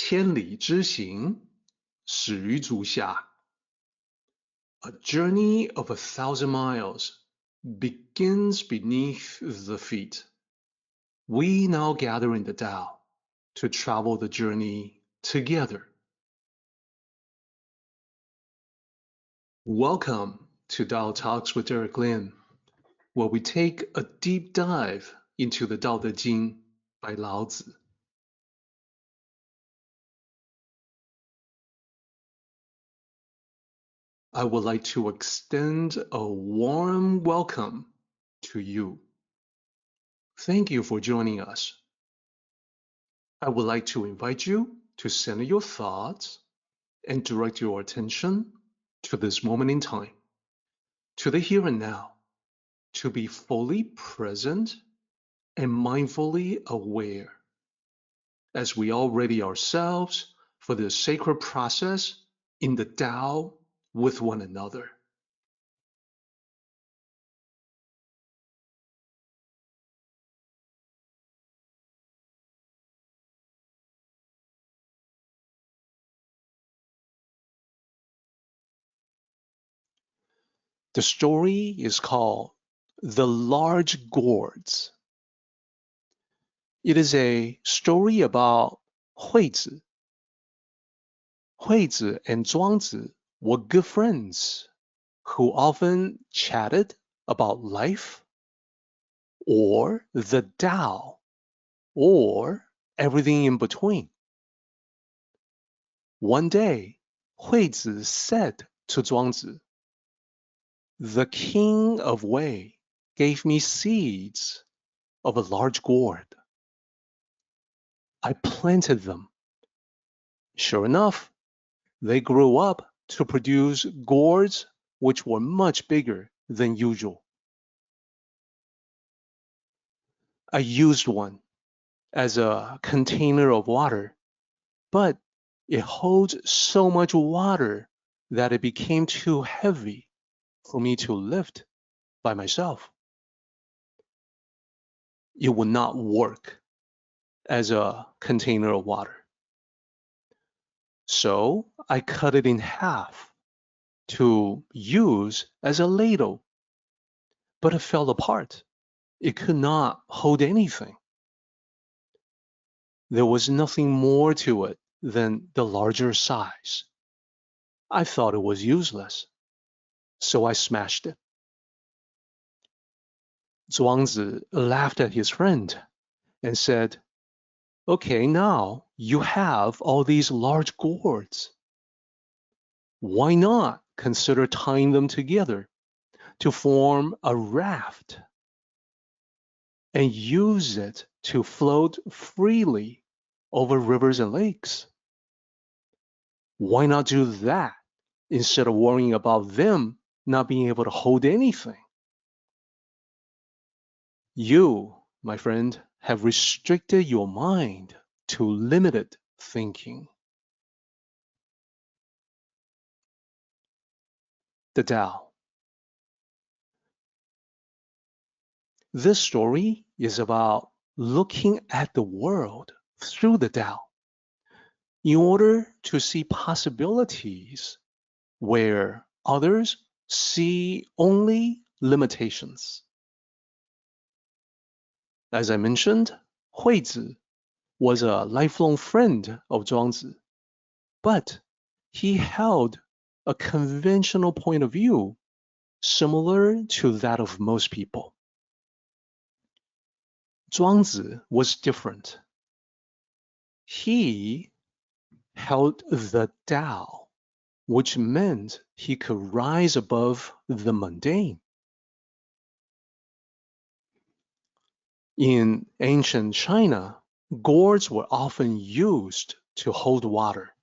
千里之行，始于足下. A journey of 1,000 miles begins beneath the feet. We now gather in the Tao to travel the journey together. Welcome to Tao Talks with Derek Lin, where we take a deep dive into the Tao Te Ching by Lao Tzu. I would like to extend a warm welcome to you. Thank you for joining us. I would like to invite you to center your thoughts and direct your attention to this moment in time, to the here and now, to be fully present and mindfully aware as we all ready ourselves for this sacred process in the Tao with one another. The story is called The Large Gourds. It is a story about Hueitse. Hueitse and Chuang Tzu were good friends who often chatted about life or the Tao or everything in between. One day, Hueitse said to Chuang Tzu, "The king of Wei gave me seeds of a large gourd. I planted them. Sure enough, they grew up to produce gourds which were much bigger than usual. I used one as a container of water, but it holds so much water that it became too heavy for me to lift by myself. It would not work as a container of water. So I cut it in half to use as a ladle, but it fell apart. It could not hold anything. There was nothing more to it than the larger size. I thought it was useless, so I smashed it." Zhuangzi laughed at his friend and said, "Okay, now you have all these large gourds. Why not consider tying them together to form a raft and use it to float freely over rivers and lakes? Why not do that instead of worrying about them not being able to hold anything? You, my friend, have restricted your mind to limited thinking." The Tao. This story is about looking at the world through the Tao in order to see possibilities where others see only limitations. As I mentioned, Hueitse was a lifelong friend of Zhuangzi, but he held a conventional point of view similar to that of most people. Zhuangzi was different. He held the Tao, which meant he could rise above the mundane. In ancient China, gourds were often used to hold water,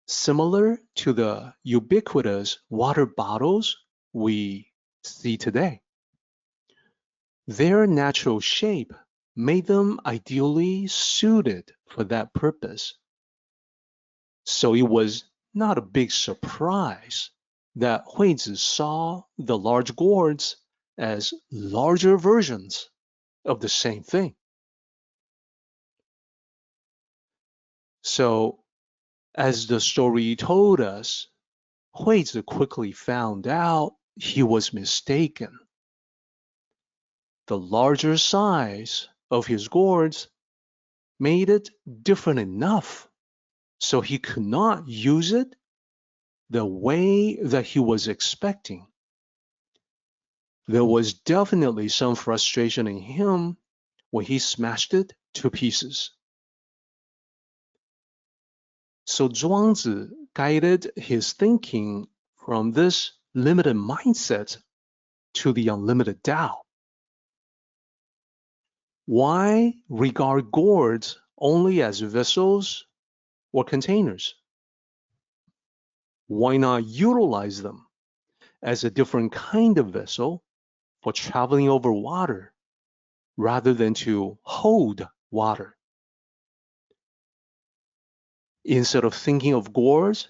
similar to the ubiquitous water bottles we see today. Their natural shape made them ideally suited for that purpose. So it was not a big surprise that Huizi saw the large gourds as larger versions of the same thing. So, as the story told us, Hueitse quickly found out he was mistaken. The larger size of his gourds made it different enough so he could not use it the way that he was expecting. There was definitely some frustration in him when he smashed it to pieces. So Chuang Tzu guided his thinking from this limited mindset to the unlimited Tao. Why regard gourds only as vessels or containers? Why not utilize them as a different kind of vessel for traveling over water rather than to hold water? Instead of thinking of gourds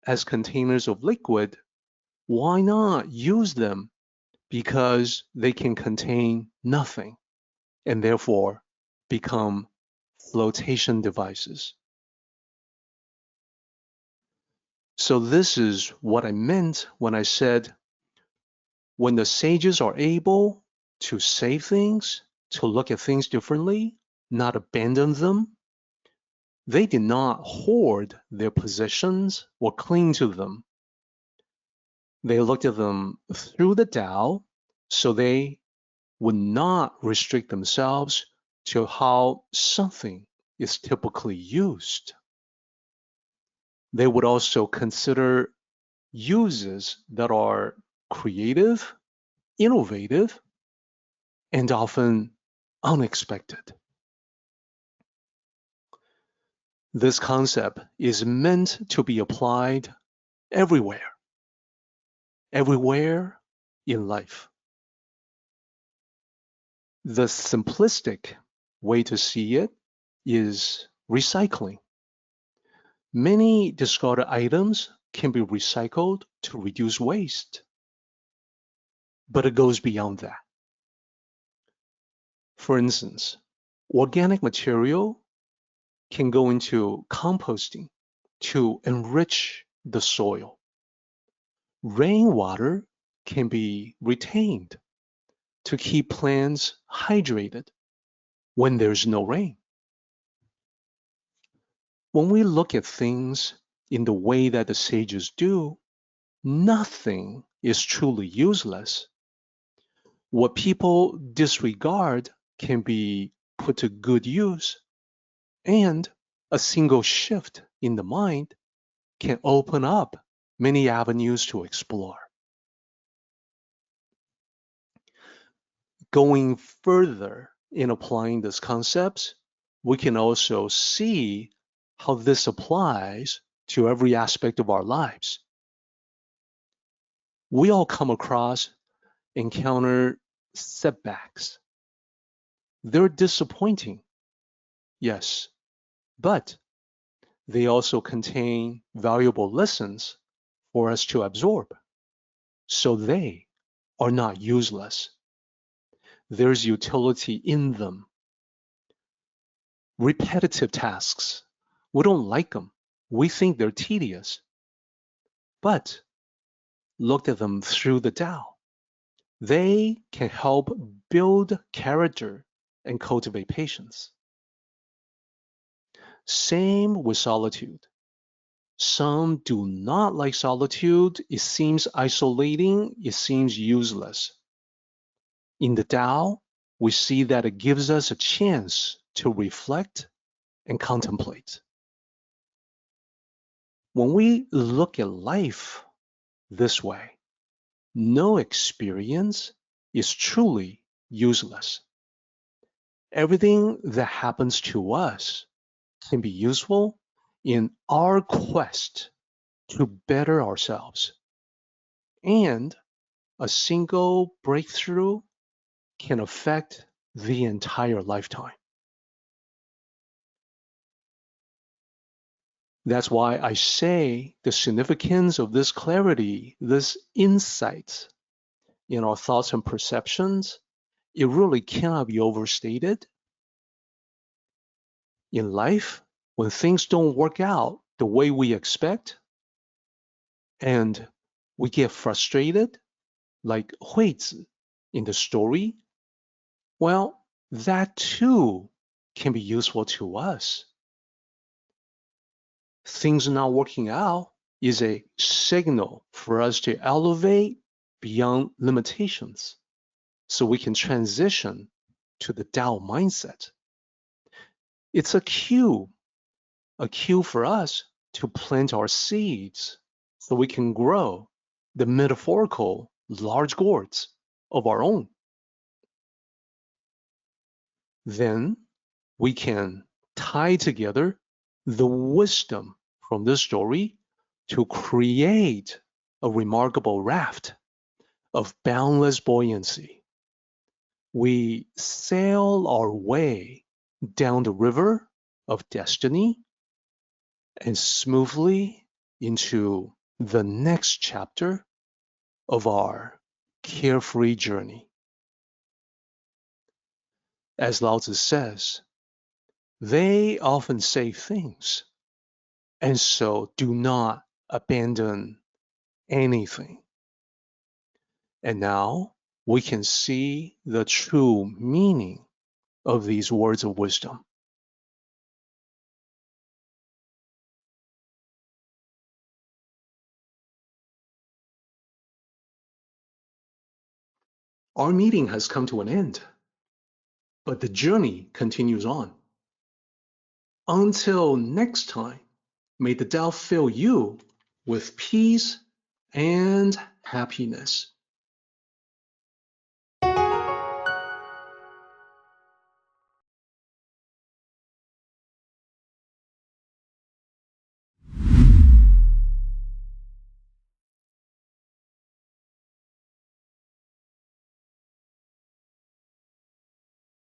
as containers of liquid, why not use them because they can contain nothing and therefore become flotation devices? So this is what I meant when I said, when the sages are able to say things, to look at things differently, not abandon them, they did not hoard their possessions or cling to them. They looked at them through the Tao, so they would not restrict themselves to how something is typically used. They would also consider uses that are creative, innovative, and often unexpected. This concept is meant to be applied everywhere, everywhere in life. The simplistic way to see it is recycling. Many discarded items can be recycled to reduce waste, but it goes beyond that. For instance, organic material can go into composting to enrich the soil. Rainwater can be retained to keep plants hydrated when there's no rain. When we look at things in the way that the sages do, nothing is truly useless. What people disregard can be put to good use, and a single shift in the mind can open up many avenues to explore. Going further in applying these concepts, we can also see how this applies to every aspect of our lives. We all encounter setbacks. They're disappointing, yes, but they also contain valuable lessons for us to absorb. So they are not useless. There's utility in them. Repetitive tasks, we don't like them. We think they're tedious. But look at them through the Tao. They can help build character and cultivate patience. Same with solitude. Some do not like solitude. It seems isolating. It seems useless. In the Tao, we see that it gives us a chance to reflect and contemplate. When we look at life this way, no experience is truly useless. Everything that happens to us can be useful in our quest to better ourselves. And a single breakthrough can affect the entire lifetime. That's why I say the significance of this clarity, this insight in our thoughts and perceptions, it really cannot be overstated. In life, when things don't work out the way we expect and we get frustrated, like Hueitse in the story, well, that too can be useful to us. Things not working out is a signal for us to elevate beyond limitations so we can transition to the Tao mindset. It's a cue for us to plant our seeds so we can grow the metaphorical large gourds of our own. Then we can tie together the wisdom from this story to create a remarkable raft of boundless buoyancy. We sail our way down the river of destiny and smoothly into the next chapter of our carefree journey. As Lao Tzu says, they often say things, and so do not abandon anything. And now we can see the true meaning of these words of wisdom. Our meeting has come to an end, but the journey continues on. Until next time, may the Tao fill you with peace and happiness.